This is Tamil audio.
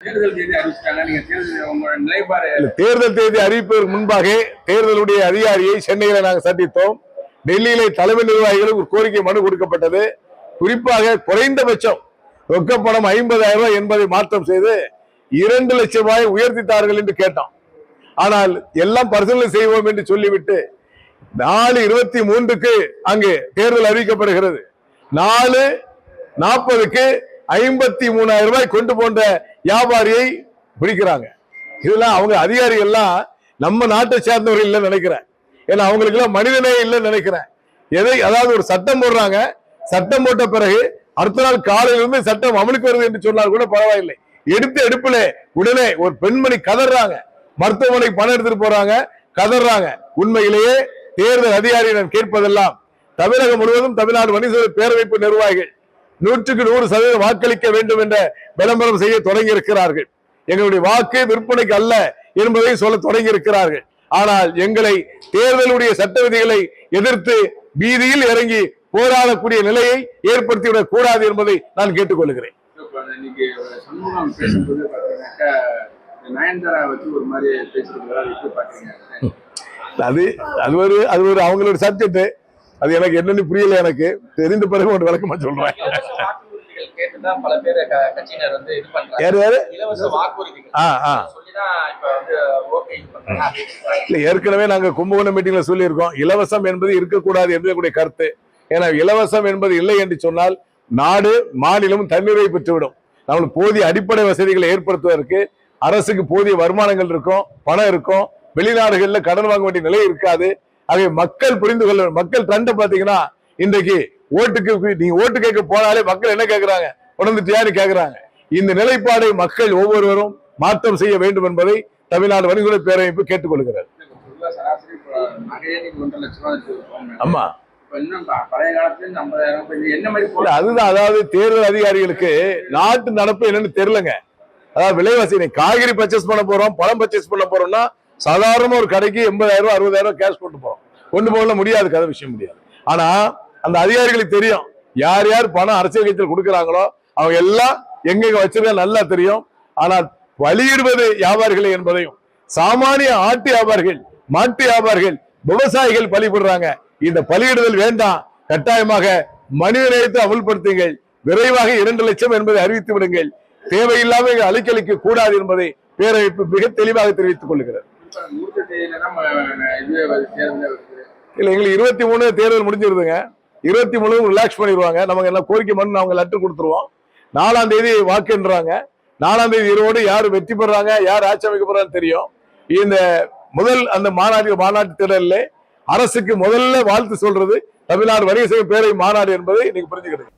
தேர்தல் தேதி அறிவிப்பதற்கு முன்பாக தேர்தலுடைய அதிகாரியை சென்னையில் நாங்கள் சந்தித்தோம். டெல்லியிலே தலைமை நிர்வாகிகளுக்கு ஒரு கோரிக்கை மனு கொடுக்கப்பட்டது. குறிப்பாக குறைந்தபட்சம் ரொக்கப்பணம் 50,000 ரூபாய் என்பதை மாற்றம் செய்து 2 லட்சம் ரூபாய் உயர்த்தித்தார்கள் என்று கேட்டோம். ஆனால் எல்லாம் பரிசீலனை செய்வோம் என்று சொல்லிவிட்டு 4/23 அங்கு தேர்தல் அறிவிக்கப்படுகிறது. 4/40 53,000 ரூபாய் கொண்டு போன்ற வியாபாரியை பிடிக்கிறாங்க. இதெல்லாம் அவங்க அதிகாரிகள் எல்லாம் நம்ம நாட்டை சேர்ந்தவர்கள் இல்லைன்னு நினைக்கிறேன். ஏன்னா அவங்களுக்கு எல்லாம் மனிதனே இல்லைன்னு நினைக்கிறேன். அதாவது ஒரு சட்டம் போடுறாங்க, சட்டம் போட்ட பிறகு அடுத்த நாள் காலையிலிருந்து சட்டம் அமலுக்கு வருது என்று சொன்னால் கூட பரவாயில்லை. எடுத்த எடுப்பிலே உடனே ஒரு பெண்மணி கதறாங்க, மருத்துவமனைக்கு பணம் எடுத்துட்டு போறாங்க, கதறாங்க. உண்மையிலேயே தேர்தல் அதிகாரியிடம் கேட்பதெல்லாம் தமிழகம் முழுவதும் தமிழ்நாடு வணிக பேரமைப்பு நிர்வாகிகள் 100% வாக்களிக்க வேண்டும் என்ற விளம்பரம் செய்ய தொடங்கி இருக்கிறார்கள். எங்களுடைய வாக்கு விற்பனைக்கு அல்ல என்பதை சொல்ல தொடங்கி இருக்கிறார்கள். ஆனால் எங்களை தேர்தலுடைய சட்ட விதிகளை எதிர்த்து வீதியில் இறங்கி போராடக்கூடிய நிலையை ஏற்படுத்திவிடக் கூடாது என்பதை நான் கேட்டுக்கொள்கிறேன். அது ஒரு அவங்களோட சப்ஜெக்ட். அது எனக்கு என்னன்னு புரியல. எனக்கு தெரிந்த பிறகு ஒரு விளக்கமா சொல்றேன். ஏற்கனவே நாங்க கும்பகோணம் மீட்டிங்ல சொல்லி இருக்கோம், இலவசம் என்பது இருக்கக்கூடாது என்பது கருத்து. ஏன்னா இலவசம் என்பது இல்லை என்று சொன்னால் நாடு மாநிலமும் தன்னிறைவை பெற்றுவிடும். நம்மளுக்கு போதிய அடிப்படை வசதிகளை ஏற்படுத்துவதற்கு அரசுக்கு போதிய வருமானங்கள் இருக்கும், பணம் இருக்கும், வெளிநாடுகள்ல கடன் வாங்க வேண்டிய நிலை இருக்காது. ஆகவே மக்கள் புரிந்து கொள்ள, மக்கள் ட்ரெண்ட் பாத்தீங்கன்னா இன்றைக்கு நீங்க ஓட்டு கேட்க போனாலே மக்கள் என்ன கேட்கிறாங்க, உணர்ந்துட்டியான்னு கேட்கிறாங்க. இந்த நிலைப்பாடை மக்கள் ஒவ்வொருவரும் மாற்றம் செய்ய வேண்டும் என்பதை தமிழ்நாடு வணிக பேரமைப்பு கேட்டுக்கொள்கிறது. ஆமா, அதுதான். அதாவது தேர்தல் அதிகாரிகளுக்கு நாட்டு நடப்பு என்னன்னு தெரியலங்க. அதாவது விலைவாசி, காய்கறி பர்ச்சேஸ் பண்ண போறோம், பழம் பர்ச்சேஸ் பண்ண போறோம்னா சாதாரண ஒரு கடைக்கு 80,000 60,000 கேஷ் கொண்டு போக முடியாது, கதை விஷயம் முடியாது. ஆனா அந்த அதிகாரிகளுக்கு தெரியும் யார் யார் பணம் அரசியல் கட்சியில் கொடுக்கிறாங்களோ அவங்க எல்லாம் எங்க வச்சிருக்க நல்லா தெரியும். ஆனால் வழியிடுவது வியாபாரிகளை என்பதையும், சாமானிய ஆட்டு வியாபாரிகள், மாட்டு வியாபாரிகள், விவசாயிகள் பலிபடுறாங்க. இந்த பலியிடுதல் வேண்டாம். கட்டாயமாக மனித நேயத்தை அமுல்படுத்துங்கள். விரைவாக 2 லட்சம் என்பதை அறிவித்து விடுங்கள். தேவையில்லாம அழிக்கழிக்க கூடாது என்பதை பேரமைப்பு மிக தெளிவாக தெரிவித்துக் கொள்கிறது. இல்ல, எங்களுக்கு 23 தேர்தல் முடிஞ்சிருதுங்க. 23 ரிலாக்ஸ் பண்ணிடுவாங்க. நமக்கு எல்லாம் கோரிக்கை மனு அவங்க லெட்டர் கொடுத்துருவோம். 4ஆம் தேதி வாக்குன்றாங்க. 4ஆம் தேதி இரவோடு யார் வெற்றி பெறாங்க, யார் ஆட்சி அமைக்க போறான்னு தெரியும். இந்த முதல் அந்த மாநாட்டு தேர்தலில் அரசுக்கு முதல்ல வாழ்த்து சொல்றது தமிழ்நாடு வணிக பேரவை மாநாடு என்பதை நீங்க புரிஞ்சுக்கிடுங்க.